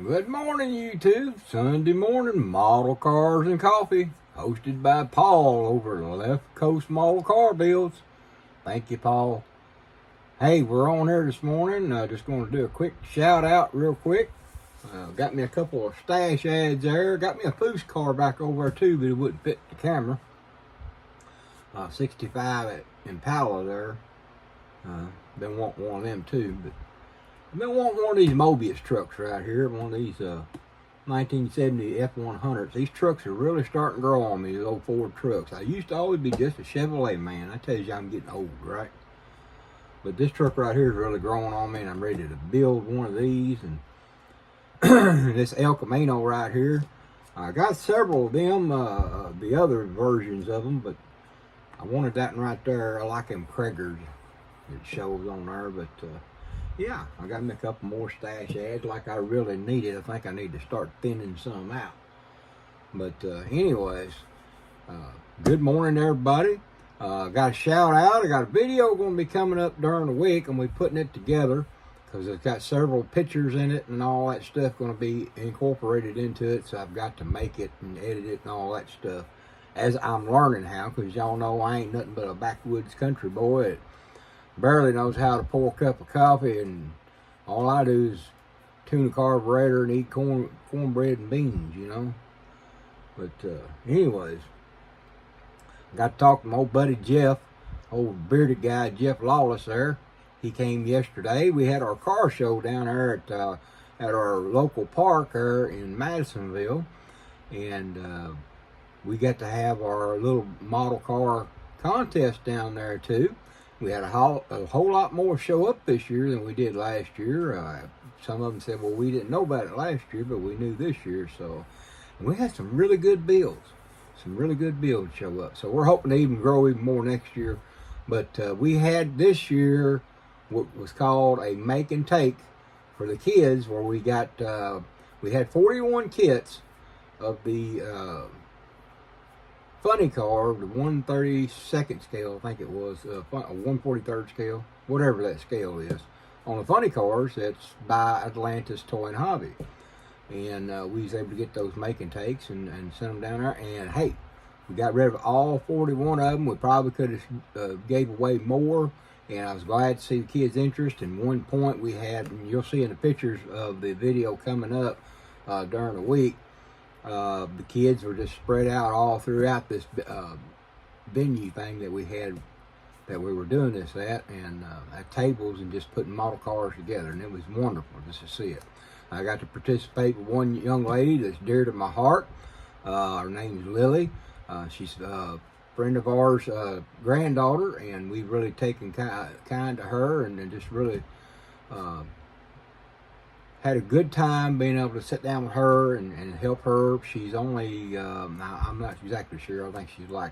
Good morning, YouTube. Sunday morning, model cars and coffee, hosted by Paul over at LeftCoastModelCarBuilds. Thank you, Paul. Hey, we're on here this morning. Just going to do a quick shout out real quick. Got me a couple of stash ads there. Got me a Foose car back over there too, but it wouldn't fit the camera. 65 at Impala there. Been wanting one of them too, but I've been wanting one of these Mobius trucks right here, one of these 1970 F100s. These trucks are really starting to grow on me, these old Ford trucks. I used to always be just a Chevrolet man. I tell you, I'm getting old, right? But this truck right here is really growing on me, and I'm ready to build one of these. And this El Camino right here, I got several of them, the other versions of them, but I wanted that one right there. I like them Kragers. It shows on there, but yeah, I got me a couple more stash ads like I really needed. I think I need to start thinning some out. But anyways, good morning, everybody. Got a shout out. I got a video going to be coming up during the week, and we're putting it together because it's got several pictures in it and all that stuff going to be incorporated into it. So I've got to make it and edit it and all that stuff as I'm learning how, because y'all know I ain't nothing but a backwoods country boy. Barely knows how to pour a cup of coffee, and all I do is tune a carburetor and eat cornbread and beans, you know. But anyways, got to talk to my old buddy Jeff, old bearded guy Jeff Lawless there. He came yesterday. We had our car show down there at our local park there in Madisonville, and we got to have our little model car contest down there too. We had a whole lot more show up this year than we did last year. Some of them said, well, we didn't know about it last year, but we knew this year. So and we had some really good builds. Show up. So we're hoping to even grow even more next year. But we had this year what was called a make and take for the kids, where we had 41 kits of the funny car, the 132nd scale, I think it was, a 143rd scale, whatever that scale is. On the funny cars, it's by Atlantis Toy and Hobby. And we was able to get those make and takes and send them down there. And hey, we got rid of all 41 of them. We probably could have gave away more. And I was glad to see the kids' interest. And one point we had, and you'll see in the pictures of the video coming up during the week, the kids were just spread out all throughout this venue thing that we had, that we were doing this at, and at tables and just putting model cars together, and it was wonderful just to see it. I got to participate with one young lady that's dear to my heart. Her name's Lily. She's a friend of ours, granddaughter, and we've really taken kind to her, and just really had a good time being able to sit down with her and help her. She's only, I'm not exactly sure. I think she's like,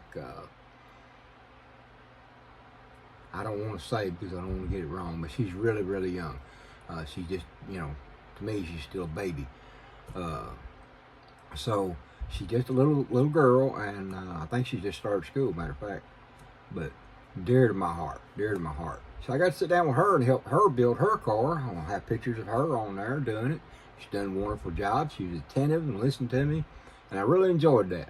I don't want to say because I don't want to get it wrong, but she's really, really young. She's just, you know, to me, she's still a baby. So she's just a little girl, and I think she just started school, matter of fact. But dear to my heart. So I got to sit down with her and help her build her car. I'll have pictures of her on there doing it. She's done a wonderful job. She was attentive and listened to me, and I really enjoyed that.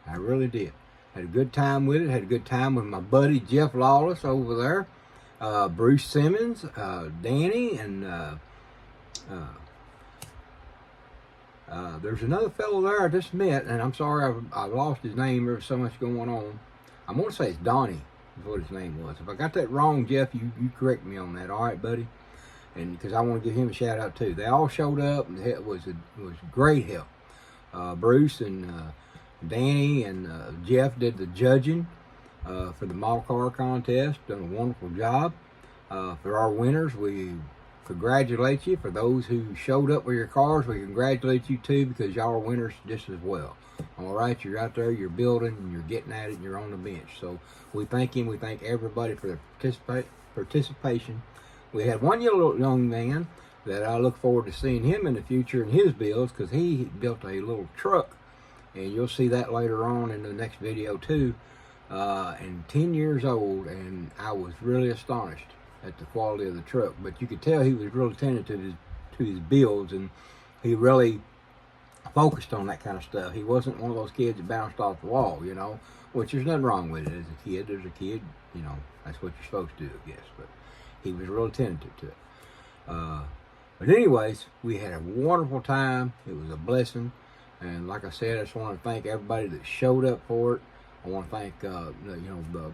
I really did. Had a good time with it. Had a good time with my buddy Jeff Lawless over there, Bruce Simmons, Danny, and there's another fellow there I just met, and I'm sorry I've lost his name. There's so much going on. I'm going to say it's Donnie is what his name was. If I got that wrong, Jeff, you correct me on that. All right, buddy? And because I want to give him a shout out too. They all showed up, and it was great help. Bruce and Danny and Jeff did the judging for the model car contest. Done a wonderful job. For our winners, we congratulate you. For those who showed up with your cars, we congratulate you too, because y'all are winners just as well. All right, you're out there, you're building, and you're getting at it, and you're on the bench. So we thank him. We thank everybody for their participation. We had one young man that I look forward to seeing him in the future in his builds, because he built a little truck, and you'll see that later on in the next video too. And 10 years old, and I was really astonished at the quality of the truck. But you could tell he was real attentive to his builds, and he really focused on that kind of stuff. He wasn't one of those kids that bounced off the wall, you know, which there's nothing wrong with it. As a kid, there's a kid, you know, that's what you're supposed to do, I guess. But he was real attentive to it. But anyways, we had a wonderful time. It was a blessing. And like I said, I just want to thank everybody that showed up for it. I want to thank, the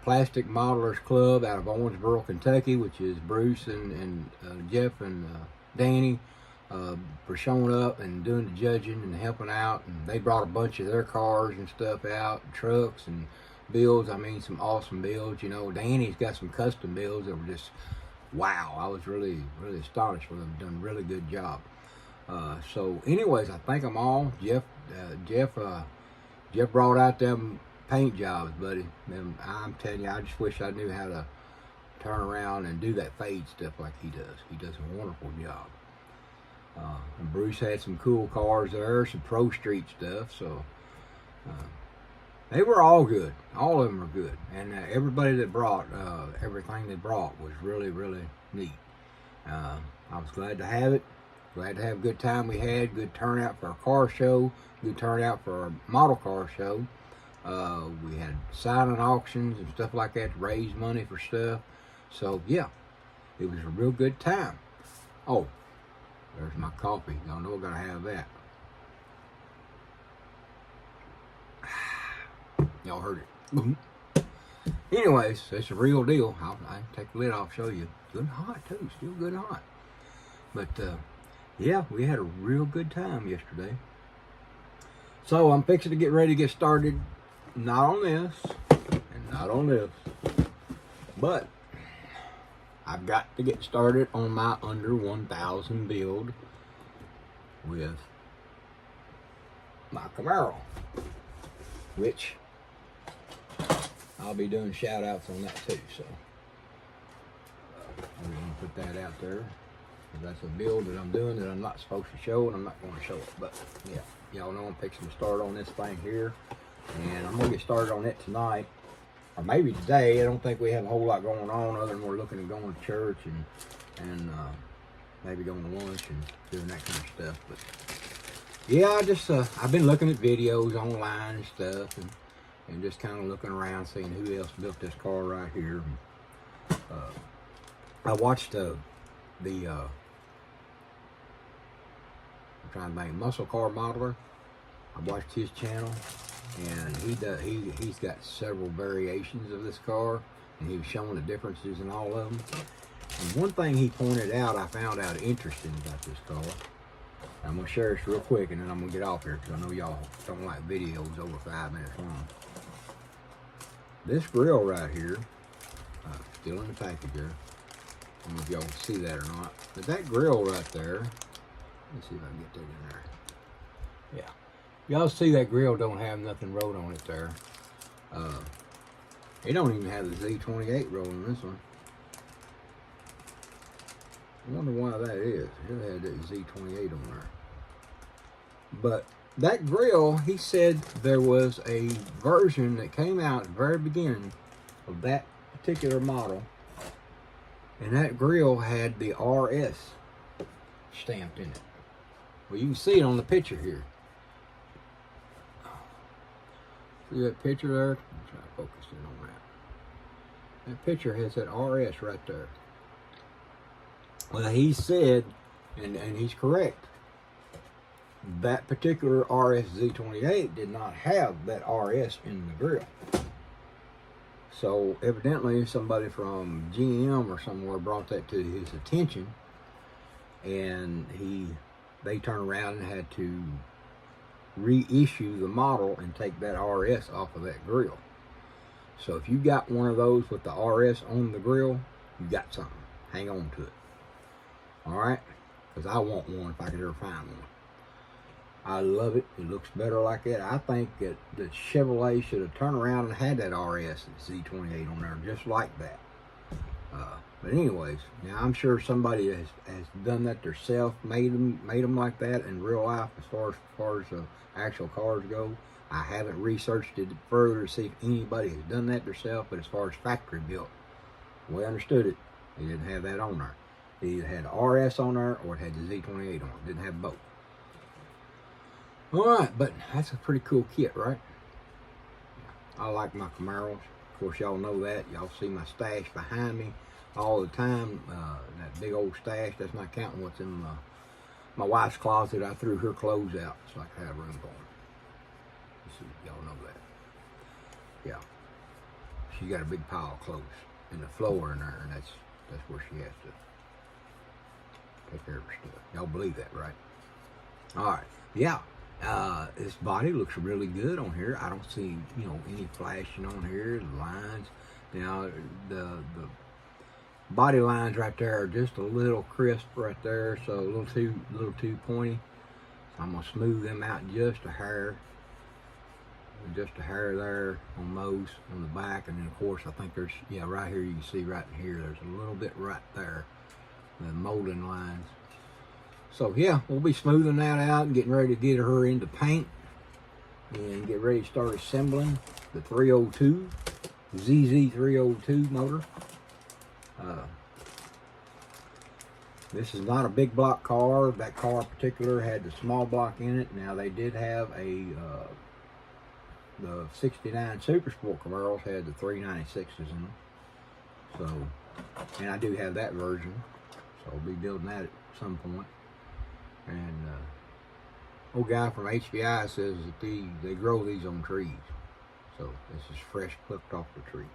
Plastic Modelers Club out of Owensboro, Kentucky, which is Bruce and Jeff and Danny, for showing up and doing the judging and helping out. And they brought a bunch of their cars and stuff out, trucks and builds. I mean, some awesome builds. You know, Danny's got some custom builds that were just wow. I was really, really astonished with them. Done a really good job. So anyways, I thank them all. Jeff brought out them paint jobs, buddy. And I'm telling you, I just wish I knew how to turn around and do that fade stuff like he does. He does a wonderful job. And Bruce had some cool cars there, some Pro Street stuff. So they were all good. All of them were good. And everybody that brought, everything they brought was really, really neat. I was glad to have it. Glad to have a good time we had. Good turnout for our car show. Good turnout for our model car show. We had silent auctions and stuff like that to raise money for stuff. So, yeah, it was a real good time. Oh, there's my coffee. Y'all know I gotta have that. Y'all heard it. Anyways, it's a real deal. I can take the lid off, show you. Good and hot, too. Still good and hot. But, yeah, we had a real good time yesterday. So, I'm fixing to get ready to get started. Not on this, and not on this. But, I've got to get started on my under 1,000 build with my Camaro, which I'll be doing shout outs on that too. So I'm going to put that out there. That's a build that I'm doing that I'm not supposed to show, and I'm not going to show it. But yeah, y'all know I'm fixing to start on this thing here, and I'm going to get started on it tonight. Or maybe today. I don't think we have a whole lot going on other than we're looking at going to church and maybe going to lunch and doing that kind of stuff. But yeah, I've been looking at videos online and stuff and just kind of looking around, seeing who else built this car right here. I watched I'm trying to think, Muscle Car Modeler. I watched his channel. And he's got several variations of this car, and he was showing the differences in all of them. And one thing he pointed out, I found out interesting about this car. I'm going to share this real quick, and then I'm going to get off here, because I know y'all don't like videos over 5 minutes long. This grill right here, still in the package there. I don't know if y'all can see that or not. But that grill right there, let's see if I can get that in there. Yeah. Y'all see that grill don't have nothing wrote on it there. It don't even have the Z28 wrote on this one. I wonder why that is. It had that Z28 on there. But that grill, he said there was a version that came out at the very beginning of that particular model. And that grill had the RS stamped in it. Well, you can see it on the picture here. See that picture there? I'm trying to focus in on that. That picture has that RS right there. Well, he said, and he's correct, that particular RS Z28 did not have that RS in the grill. So evidently somebody from GM or somewhere brought that to his attention, and they turned around and had to reissue the model and take that RS off of that grill. So if you got one of those with the RS on the grill, you got something. Hang on to it. Alright? Because I want one if I could ever find one. I love it. It looks better like that. I think that the Chevrolet should have turned around and had that RS and Z28 on there just like that. But anyways, now I'm sure somebody has done that themselves, made them like that in real life as far as actual cars go. I haven't researched it further to see if anybody has done that themselves, but as far as factory built, the way I understood it, they didn't have that on there. It either had the RS on there or it had the Z28 on it. It didn't have both. Alright, but that's a pretty cool kit, right? I like my Camaros. Of course, y'all know that. Y'all see my stash behind me all the time. That big old stash, that's not counting what's in my wife's closet. I threw her clothes out so I could have room for them. Y'all know that. Yeah. She got a big pile of clothes in the floor in there, and that's where she has to take care of her stuff. Y'all believe that, right? Alright. Yeah. This body looks really good on here. I don't see, any flashing on here. The lines. Now, the body lines right there are just a little crisp right there, so a little too pointy. So I'm gonna smooth them out just a hair. Just a hair there on those, on the back, and then of course I think there's, right here you can see right in here, there's a little bit right there, the molding lines. So yeah, we'll be smoothing that out and getting ready to get her into paint and get ready to start assembling the 302 ZZ302 motor. This is not a big block car. That car in particular had the small block in it. Now they did have the 69 Super Sport Camaros had the 396s in them. So, and I do have that version. So I'll be building that at some point. And old guy from HBI says that they grow these on trees. So this is fresh plucked off the tree.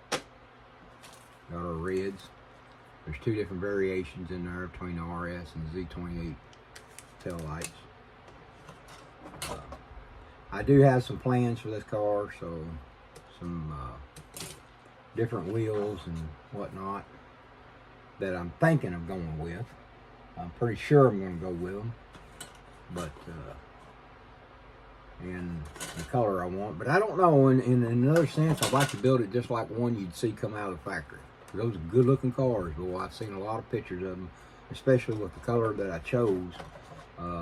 Got our reds. There's two different variations in there between the RS and the Z28 tail lights. I do have some plans for this car, so some different wheels and whatnot that I'm thinking of going with. I'm pretty sure I'm going to go with them, but in the color I want. But I don't know, in another sense, I'd like to build it just like one you'd see come out of the factory. Those are good looking cars. Well, I've seen a lot of pictures of them, especially with the color that I chose.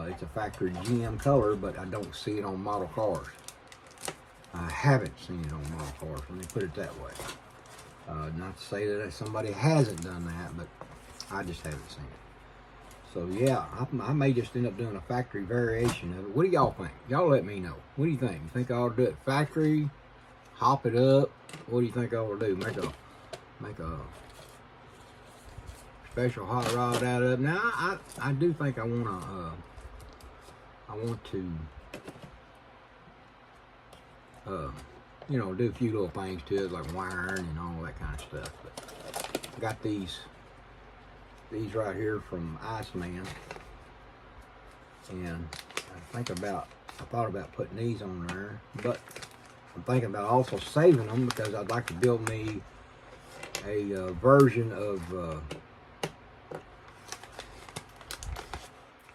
It's a factory GM color, but I don't see it on model cars. I haven't seen it on model cars, let me put it that way. Not to say that somebody hasn't done that, but I just haven't seen it. So yeah, I may just end up doing a factory variation of it. What do y'all think? Y'all let me know. What do you think? You think I ought to do it factory? Hop it up? What do you think I ought to do? Make a special hot rod out of it. Now I do think I want to do a few little things to it, like wiring and all that kind of stuff. But I got these right here from Iceman, and I thought about putting these on there, but I'm thinking about also saving them because I'd like to build me a version of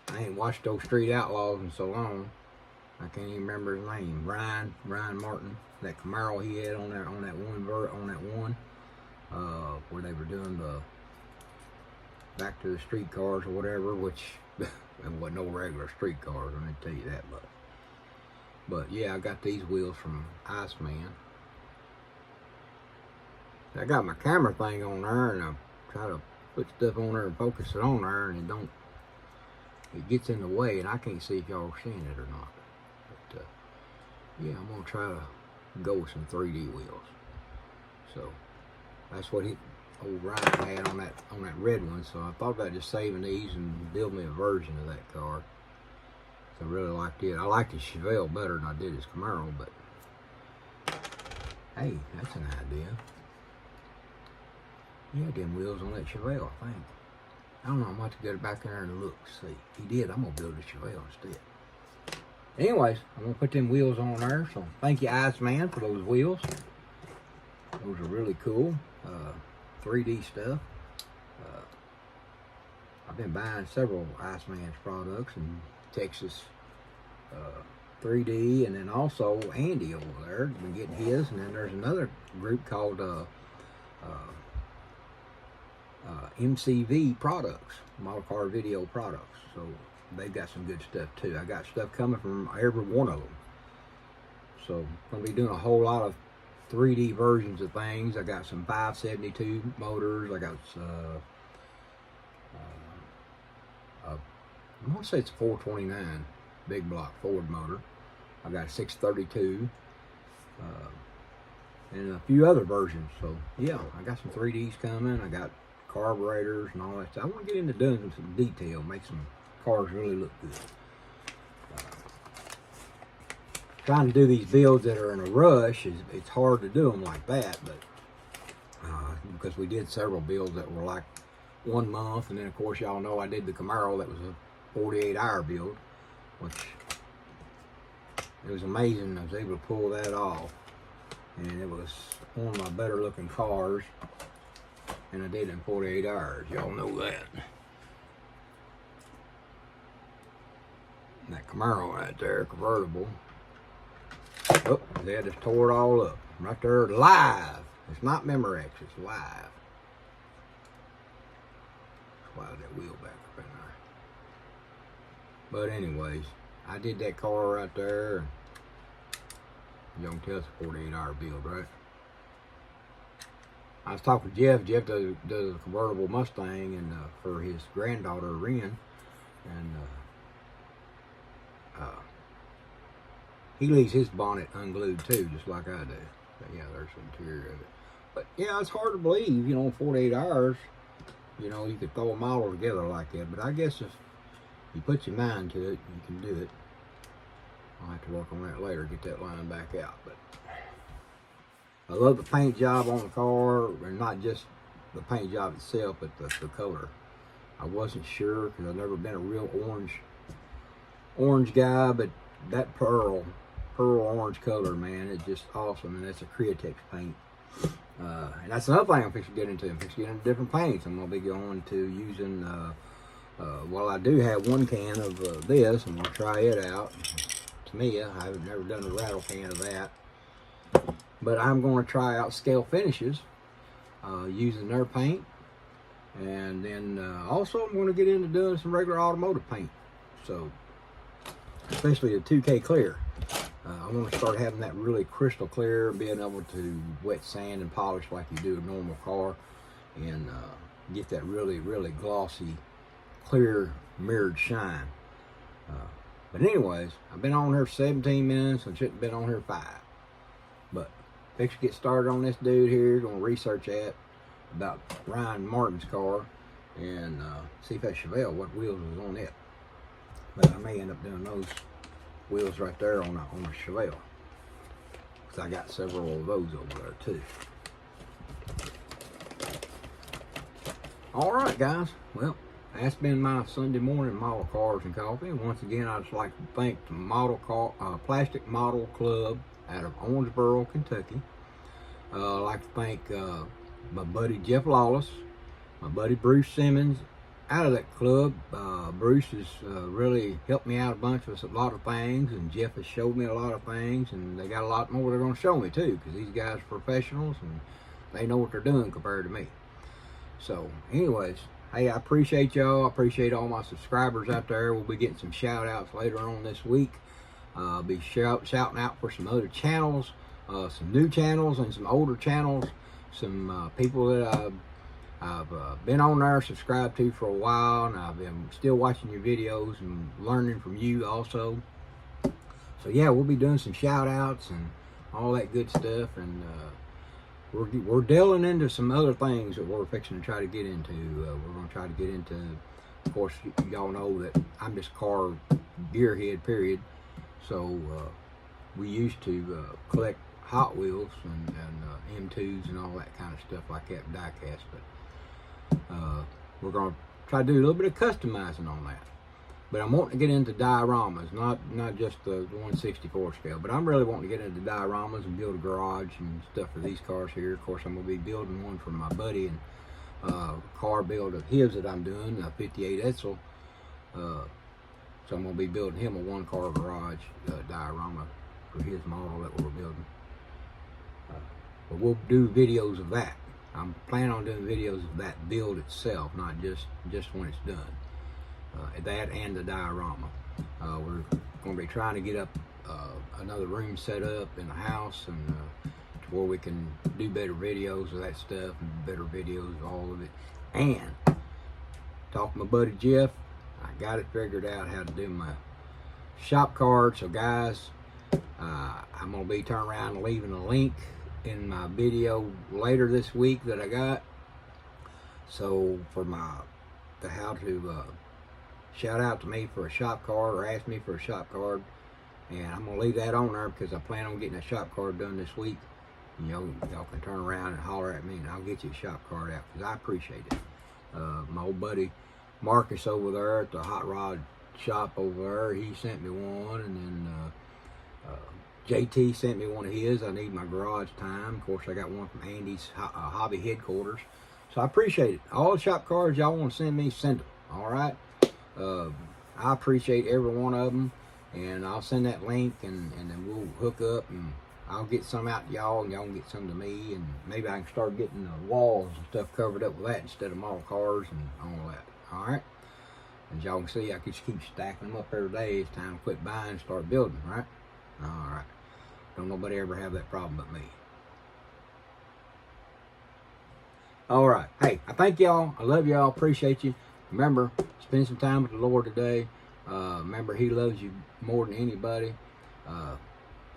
I ain't watched those Street Outlaws in so long. I can't even remember his name. Ryan Martin. That Camaro he had on that one where they were doing the Back to the Street Cars or whatever, which it wasn't no regular street cars. I didn't tell you that, but yeah, I got these wheels from Iceman. I got my camera thing on there, and I try to put stuff on there and focus it on there, and it gets in the way, and I can't see if y'all are seeing it or not. But yeah, I'm gonna try to go with some 3D wheels. So that's what old Ryan had on that red one. So I thought about just saving these and build me a version of that car. So I really liked it. I liked his Chevelle better than I did his Camaro, but hey, that's an idea. He had them wheels on that Chevelle, I think. I don't know, I'm about to get back there and look, see. He did, I'm gonna build a Chevelle instead. Anyways, I'm gonna put them wheels on there, so thank you, Iceman, for those wheels. Those are really cool, 3D stuff. I've been buying several Iceman's products in Texas, 3D, and then also Andy over there, been getting his, and then there's another group called MCV products, model car video products. So they've got some good stuff too. I got stuff coming from every one of them. So I'm gonna be doing a whole lot of 3D versions of things. I got some 572 motors. I got I want to say it's a 429 big block Ford motor. I got a 632 and a few other versions. So yeah, I got some 3Ds coming. I got carburetors and all that stuff. I want to get into doing some detail, make some cars really look good. Trying to do these builds that are in a rush, it's hard to do them like that, but because we did several builds that were like 1 month, and then of course y'all know I did the Camaro that was a 48-hour build, which it was amazing. I was able to pull that off, and it was one of my better looking cars, and I did it in 48 hours. Y'all know that. And that Camaro right there, convertible. Oh, they just tore it all up. Right there, live. It's not Memorex, it's live. Slide that wheel back up in there. But anyways, I did that car right there. You can tell it's a 48-hour build, right? I was talking to Jeff. Jeff does a convertible Mustang and for his granddaughter, Ren. And he leaves his bonnet unglued too, just like I do. But yeah, there's the interior of it. But yeah, it's hard to believe, you know, 48 hours, you know, you could throw a model together like that. But I guess if you put your mind to it, you can do it. I'll have to work on that later, get that line back out. But I love the paint job on the car, and not just the paint job itself, but the color. I wasn't sure because I've never been a real orange guy, but that pearl orange color, man, it's just awesome. And that's a Createx paint. And that's another thing I'm fixing to get into. I'm fixing to get into different paints. I'm going to be going to using, well, I do have one can of this. I'm going to try it out. Tamiya, I've never done a rattle can of that. But I'm going to try out Scale Finishes using their paint. And then also I'm going to get into doing some regular automotive paint. So, especially the 2K clear. I want to start having that really crystal clear, being able to wet sand and polish like you do a normal car, and get that really, really glossy, clear, mirrored shine. But anyways, I've been on here 17 minutes and shouldn't have been on here 5. But fix to get started on this dude here. Going to research that about Ryan Martin's car and see if that Chevelle, what wheels was on it. But I may end up doing those wheels right there on the Chevelle, because I got several of those over there too. All right, guys. Well, that's been my Sunday morning model cars and coffee. And once again, I'd just like to thank the Plastic Model Club out of Owensboro, Kentucky. I'd like to thank my buddy Jeff Lawless, my buddy Bruce Simmons out of that club. Bruce has really helped me out a bunch with a lot of things, and Jeff has showed me a lot of things, and they got a lot more they're going to show me too, because these guys are professionals and they know what they're doing compared to me. So anyways, hey, I appreciate y'all. I appreciate all my subscribers out there. We'll be getting some shout outs later on this week. I'll be shouting out for some other channels, some new channels and some older channels, some people that I've been on there, subscribed to for a while, and I've been still watching your videos and learning from you also. So yeah, we'll be doing some shout outs and all that good stuff, and we're delving into some other things that we're fixing to try to get into. We're going to try to get into, of course, y'all know that I'm just car gearhead, period. So we used to collect Hot Wheels and M2s and all that kind of stuff like that, diecast, but we're going to try to do a little bit of customizing on that. But I'm wanting to get into dioramas, not just the 1/64 scale, but I'm really wanting to get into dioramas and build a garage and stuff for these cars here. Of course, I'm going to be building one for my buddy, and car build of his that I'm doing, a 58 Edsel. So I'm going to be building him a one-car garage diorama for his model that we're building. But we'll do videos of that. I'm planning on doing videos of that build itself, not just when it's done. That and the diorama. We're going to be trying to get up another room set up in the house, and to where we can do better videos of that stuff and better videos of all of it. And talk to my buddy Jeff. I got it figured out how to do my shop card. So guys, I'm gonna be turning around and leaving a link in my video later this week that I got. So for how to shout out to me for a shop card or ask me for a shop card, and I'm gonna leave that on there because I plan on getting a shop card done this week. Y'all can turn around and holler at me and I'll get you a shop card out because I appreciate it. My old buddy Marcus over there at the hot rod shop over there, he sent me one, and then JT sent me one of his. I need my garage time. Of course, I got one from Andy's hobby headquarters. So I appreciate it. All the shop cards y'all want to send me, send them. All right. I appreciate every one of them, and I'll send that link, and then we'll hook up, and I'll get some out to y'all, and y'all can get some to me, and maybe I can start getting the walls and stuff covered up with that instead of model cars and all that. All right. As y'all can see, I can just keep stacking them up every day. It's time to quit buying and start building, right? All right. Don't nobody ever have that problem but me. All right. Hey, I thank y'all. I love y'all. Appreciate you. Remember, spend some time with the Lord today. Remember, He loves you more than anybody.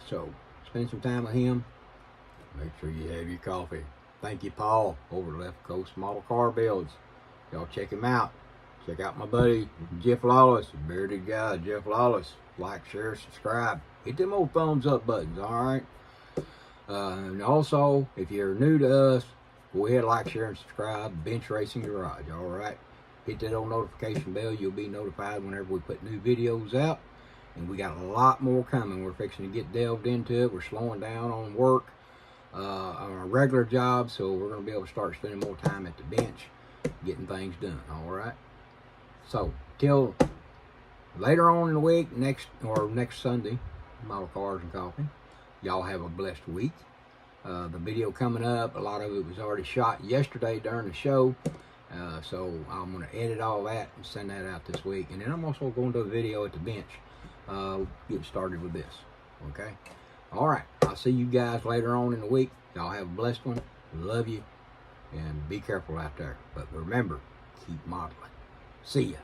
So spend some time with Him. Make sure you have your coffee. Thank you, Paul, over at Left Coast Model Car Builds. Y'all check him out. Check out my buddy, Jeff Lawless, bearded guy, Jeff Lawless. Like, share, subscribe. Hit them old thumbs up buttons, all right? And also, if you're new to us, go ahead, like, share, and subscribe. Bench Racing Garage, all right? Hit that old notification bell. You'll be notified whenever we put new videos out. And we got a lot more coming. We're fixing to get delved into it. We're slowing down on work, on our regular job, so we're going to be able to start spending more time at the bench, getting things done, all right? So, till later on in the week, next Sunday, Model Cars and Coffee, y'all have a blessed week. The video coming up, a lot of it was already shot yesterday during the show, so I'm going to edit all that and send that out this week. And then I'm also going to do a video at the bench, get started with this, okay? All right, I'll see you guys later on in the week. Y'all have a blessed one. Love you, and be careful out there. But remember, keep modeling. See ya.